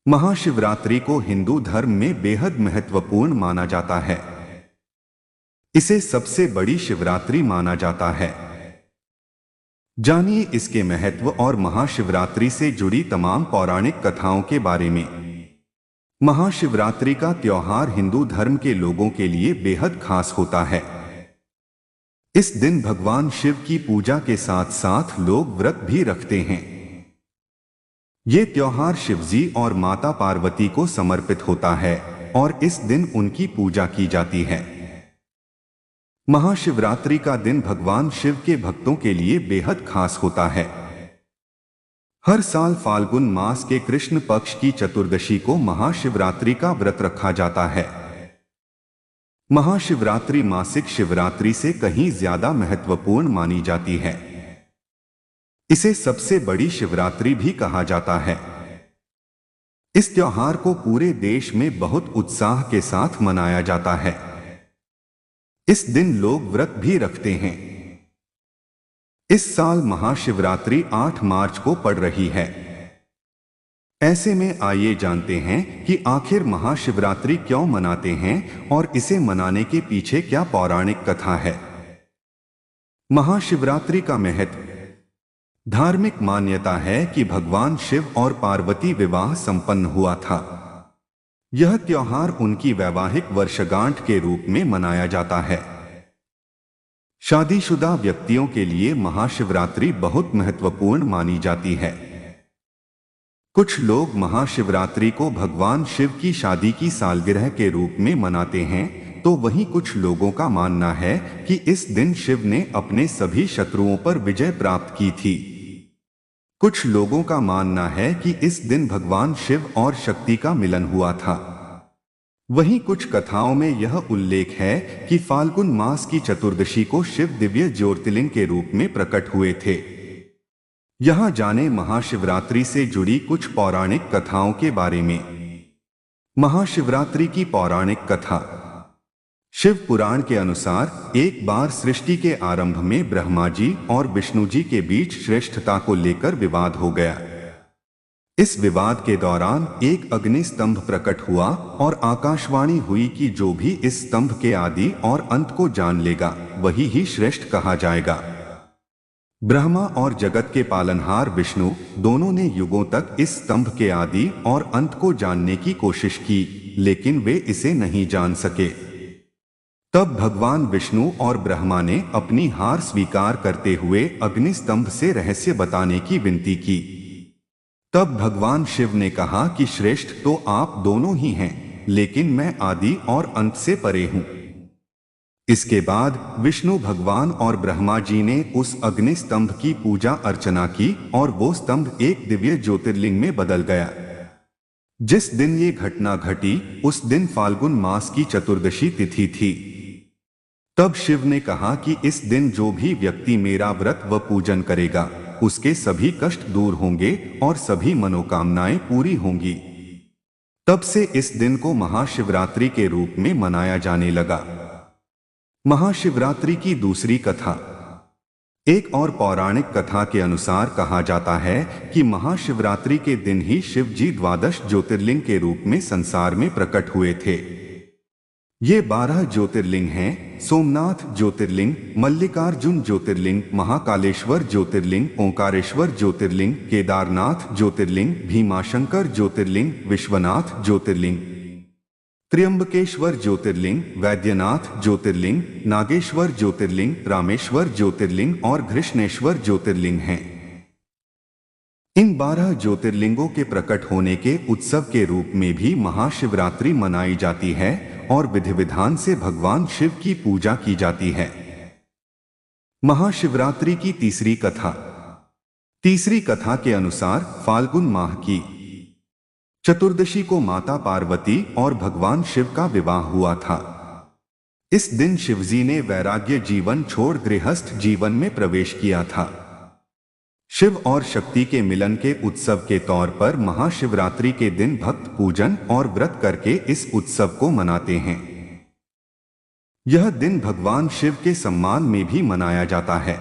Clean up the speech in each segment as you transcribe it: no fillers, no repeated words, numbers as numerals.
महाशिवरात्रि को हिंदू धर्म में बेहद महत्वपूर्ण माना जाता है। इसे सबसे बड़ी शिवरात्रि माना जाता है। जानिए इसके महत्व और महाशिवरात्रि से जुड़ी तमाम पौराणिक कथाओं के बारे में। महाशिवरात्रि का त्योहार हिंदू धर्म के लोगों के लिए बेहद खास होता है। इस दिन भगवान शिव की पूजा के साथ साथ लोग व्रत भी रखते हैं। ये त्योहार शिवजी और माता पार्वती को समर्पित होता है और इस दिन उनकी पूजा की जाती है। महाशिवरात्रि का दिन भगवान शिव के भक्तों के लिए बेहद खास होता है। हर साल फाल्गुन मास के कृष्ण पक्ष की चतुर्दशी को महाशिवरात्रि का व्रत रखा जाता है। महाशिवरात्रि मासिक शिवरात्रि से कहीं ज्यादा महत्वपूर्ण मानी जाती है। इसे सबसे बड़ी शिवरात्रि भी कहा जाता है। इस त्योहार को पूरे देश में बहुत उत्साह के साथ मनाया जाता है। इस दिन लोग व्रत भी रखते हैं। इस साल महाशिवरात्रि 8 मार्च को पड़ रही है। ऐसे में आइए जानते हैं कि आखिर महाशिवरात्रि क्यों मनाते हैं और इसे मनाने के पीछे क्या पौराणिक कथा है। महाशिवरात्रि का महत्व। धार्मिक मान्यता है कि भगवान शिव और पार्वती विवाह संपन्न हुआ था। यह त्योहार उनकी वैवाहिक वर्षगांठ के रूप में मनाया जाता है। शादीशुदा व्यक्तियों के लिए महाशिवरात्रि बहुत महत्वपूर्ण मानी जाती है। कुछ लोग महाशिवरात्रि को भगवान शिव की शादी की सालगिरह के रूप में मनाते हैं, तो वहीं कुछ लोगों का मानना है कि इस दिन शिव ने अपने सभी शत्रुओं पर विजय प्राप्त की थी। कुछ लोगों का मानना है कि इस दिन भगवान शिव और शक्ति का मिलन हुआ था। वहीं कुछ कथाओं में यह उल्लेख है कि फाल्गुन मास की चतुर्दशी को शिव दिव्य ज्योतिर्लिंग के रूप में प्रकट हुए थे। यहां जाने महाशिवरात्रि से जुड़ी कुछ पौराणिक कथाओं के बारे में। महाशिवरात्रि की पौराणिक कथा। शिव पुराण के अनुसार एक बार सृष्टि के आरंभ में ब्रह्मा जी और विष्णु जी के बीच श्रेष्ठता को लेकर विवाद हो गया। इस विवाद के दौरान एक अग्नि स्तंभ प्रकट हुआ और आकाशवाणी हुई कि जो भी इस स्तंभ के आदि और अंत को जान लेगा वही ही श्रेष्ठ कहा जाएगा। ब्रह्मा और जगत के पालनहार विष्णु दोनों ने युगों तक इस स्तंभ के आदि और अंत को जानने की कोशिश की, लेकिन वे इसे नहीं जान सके। तब भगवान विष्णु और ब्रह्मा ने अपनी हार स्वीकार करते हुए अग्नि स्तंभ से रहस्य बताने की विनती की। तब भगवान शिव ने कहा कि श्रेष्ठ तो आप दोनों ही हैं, लेकिन मैं आदि और अंत से परे हूं। इसके बाद विष्णु भगवान और ब्रह्मा जी ने उस अग्नि स्तंभ की पूजा अर्चना की और वो स्तंभ एक दिव्य ज्योतिर्लिंग में बदल गया। जिस दिन ये घटना घटी उस दिन फाल्गुन मास की चतुर्दशी तिथि थी। तब शिव ने कहा कि इस दिन जो भी व्यक्ति मेरा व्रत व पूजन करेगा उसके सभी कष्ट दूर होंगे और सभी मनोकामनाएं पूरी होंगी। तब से इस दिन को महाशिवरात्रि के रूप में मनाया जाने लगा। महाशिवरात्रि की दूसरी कथा। एक और पौराणिक कथा के अनुसार कहा जाता है कि महाशिवरात्रि के दिन ही शिव जी 12 ज्योतिर्लिंग के रूप में संसार में प्रकट हुए थे। ये 12 ज्योतिर्लिंग हैं: सोमनाथ ज्योतिर्लिंग, मल्लिकार्जुन ज्योतिर्लिंग, महाकालेश्वर ज्योतिर्लिंग, ओंकारेश्वर ज्योतिर्लिंग, केदारनाथ ज्योतिर्लिंग, भीमाशंकर ज्योतिर्लिंग, विश्वनाथ ज्योतिर्लिंग, त्र्यंबकेश्वर ज्योतिर्लिंग, वैद्यनाथ ज्योतिर्लिंग, नागेश्वर ज्योतिर्लिंग, रामेश्वर ज्योतिर्लिंग और घृष्णेश्वर ज्योतिर्लिंग हैं। इन 12 ज्योतिर्लिंगों के प्रकट होने के उत्सव के रूप में भी महाशिवरात्रि मनाई जाती है और विधि विधान से भगवान शिव की पूजा की जाती है। महाशिवरात्रि की तीसरी कथा। तीसरी कथा के अनुसार फाल्गुन माह की चतुर्दशी को माता पार्वती और भगवान शिव का विवाह हुआ था। इस दिन शिवजी ने वैराग्य जीवन छोड़ गृहस्थ जीवन में प्रवेश किया था। शिव और शक्ति के मिलन के उत्सव के तौर पर महाशिवरात्रि के दिन भक्त पूजन और व्रत करके इस उत्सव को मनाते हैं। यह दिन भगवान शिव के सम्मान में भी मनाया जाता है।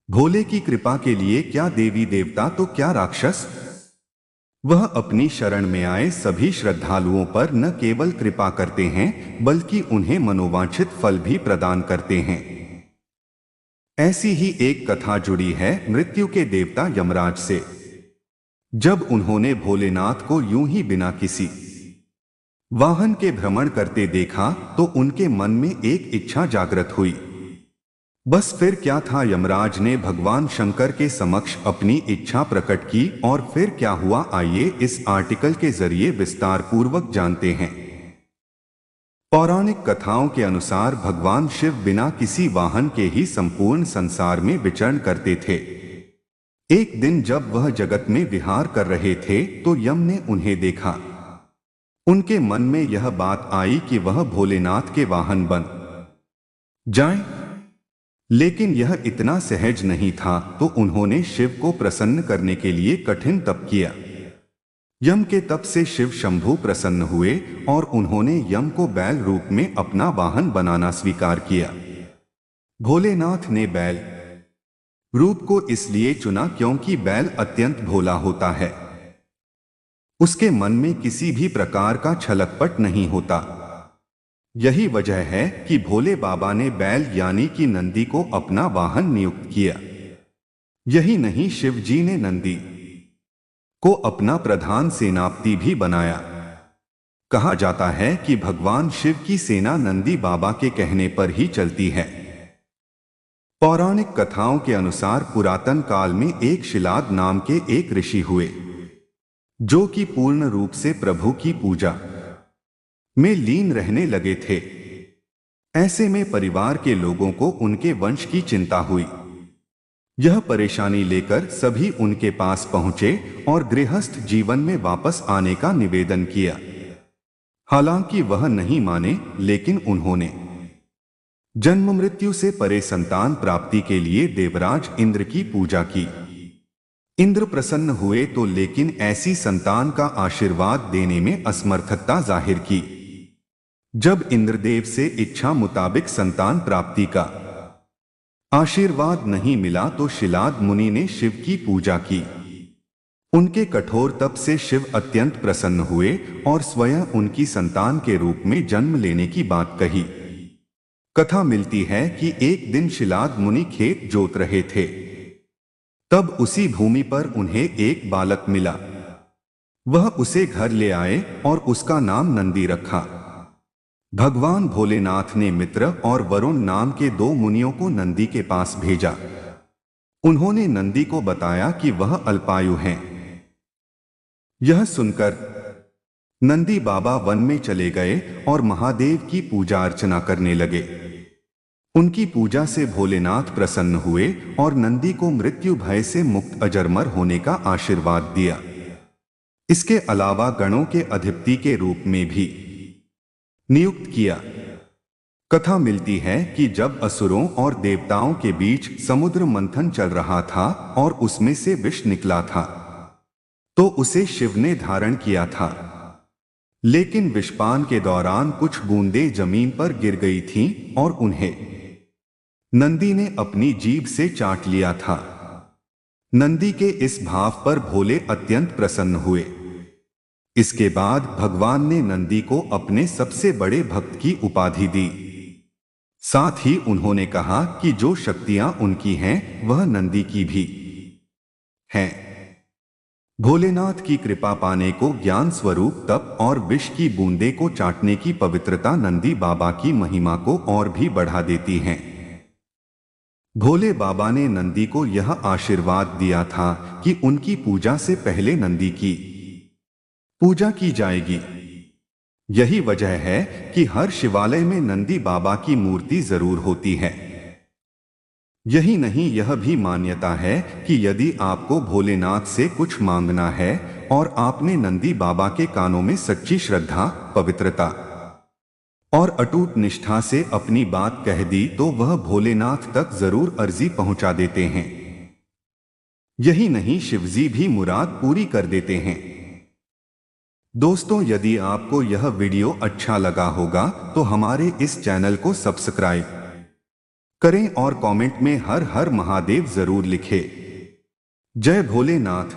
भोले की कृपा के लिए क्या देवी देवता तो क्या राक्षस। वह अपनी शरण में आए सभी श्रद्धालुओं पर न केवल कृपा करते हैं बल्कि उन्हें मनोवांछित फल भी प्रदान करते हैं। ऐसी ही एक कथा जुड़ी है मृत्यु के देवता यमराज से। जब उन्होंने भोलेनाथ को यूं ही बिना किसी वाहन के भ्रमण करते देखा तो उनके मन में एक इच्छा जागृत हुई। बस फिर क्या था, यमराज ने भगवान शंकर के समक्ष अपनी इच्छा प्रकट की और फिर क्या हुआ, आइए इस आर्टिकल के जरिए विस्तार पूर्वक जानते हैं। पौराणिक कथाओं के अनुसार भगवान शिव बिना किसी वाहन के ही संपूर्ण संसार में विचरण करते थे। एक दिन जब वह जगत में विहार कर रहे थे तो यम ने उन्हें देखा। उनके मन में यह बात आई कि वह भोलेनाथ के वाहन बन जाएं। लेकिन यह इतना सहज नहीं था, तो उन्होंने शिव को प्रसन्न करने के लिए कठिन तप किया। यम के तप से शिव शंभु प्रसन्न हुए और उन्होंने यम को बैल रूप में अपना वाहन बनाना स्वीकार किया। भोलेनाथ ने बैल रूप को इसलिए चुना क्योंकि बैल अत्यंत भोला होता है। उसके मन में किसी भी प्रकार का छलकपट नहीं होता। यही वजह है कि भोले बाबा ने बैल यानी कि नंदी को अपना वाहन नियुक्त किया। यही नहीं, शिव जी ने नंदी को अपना प्रधान सेनापति भी बनाया। कहा जाता है कि भगवान शिव की सेना नंदी बाबा के कहने पर ही चलती है। पौराणिक कथाओं के अनुसार पुरातन काल में एक शिलाद नाम के एक ऋषि हुए जो कि पूर्ण रूप से प्रभु की पूजा में लीन रहने लगे थे। ऐसे में परिवार के लोगों को उनके वंश की चिंता हुई। यह परेशानी लेकर सभी उनके पास पहुंचे और गृहस्थ जीवन में वापस आने का निवेदन किया। हालांकि वह नहीं माने, लेकिन उन्होंने जन्म मृत्यु से परे संतान प्राप्ति के लिए देवराज इंद्र की पूजा की। इंद्र प्रसन्न हुए तो, लेकिन ऐसी संतान का आशीर्वाद देने में असमर्थता जाहिर की। जब इंद्रदेव से इच्छा मुताबिक संतान प्राप्ति का आशीर्वाद नहीं मिला तो शिलाद मुनि ने शिव की पूजा की। उनके कठोर तप से शिव अत्यंत प्रसन्न हुए और स्वयं उनकी संतान के रूप में जन्म लेने की बात कही। कथा मिलती है कि एक दिन शिलाद मुनि खेत जोत रहे थे, तब उसी भूमि पर उन्हें एक बालक मिला। वह उसे घर ले आए और उसका नाम नंदी रखा। भगवान भोलेनाथ ने मित्र और वरुण नाम के दो मुनियों को नंदी के पास भेजा। उन्होंने नंदी को बताया कि वह अल्पायु हैं। यह सुनकर नंदी बाबा वन में चले गए और महादेव की पूजा अर्चना करने लगे। उनकी पूजा से भोलेनाथ प्रसन्न हुए और नंदी को मृत्यु भय से मुक्त अजरमर होने का आशीर्वाद दिया। इसके अलावा गणों के अधिपति के रूप में भी नियुक्त किया। कथा मिलती है कि जब असुरों और देवताओं के बीच समुद्र मंथन चल रहा था और उसमें से विष निकला था, तो उसे शिव ने धारण किया था। लेकिन विषपान के दौरान कुछ बूंदें जमीन पर गिर गई थीं और उन्हें नंदी ने अपनी जीभ से चाट लिया था। नंदी के इस भाव पर भोले अत्यंत प्रसन्न हुए। इसके बाद भगवान ने नंदी को अपने सबसे बड़े भक्त की उपाधि दी। साथ ही उन्होंने कहा कि जो शक्तियां उनकी हैं वह नंदी की भी हैं। भोलेनाथ की कृपा पाने को ज्ञान स्वरूप तप और विष की बूंदे को चाटने की पवित्रता नंदी बाबा की महिमा को और भी बढ़ा देती हैं। भोले बाबा ने नंदी को यह आशीर्वाद दिया था कि उनकी पूजा से पहले नंदी की पूजा की जाएगी। यही वजह है कि हर शिवालय में नंदी बाबा की मूर्ति जरूर होती है। यही नहीं, यह भी मान्यता है कि यदि आपको भोलेनाथ से कुछ मांगना है और आपने नंदी बाबा के कानों में सच्ची श्रद्धा, पवित्रता और अटूट निष्ठा से अपनी बात कह दी तो वह भोलेनाथ तक जरूर अर्जी पहुंचा देते हैं। यही नहीं, शिवजी भी मुराद पूरी कर देते हैं। दोस्तों, यदि आपको यह वीडियो अच्छा लगा होगा तो हमारे इस चैनल को सब्सक्राइब करें और कमेंट में हर हर महादेव जरूर लिखें। जय भोलेनाथ।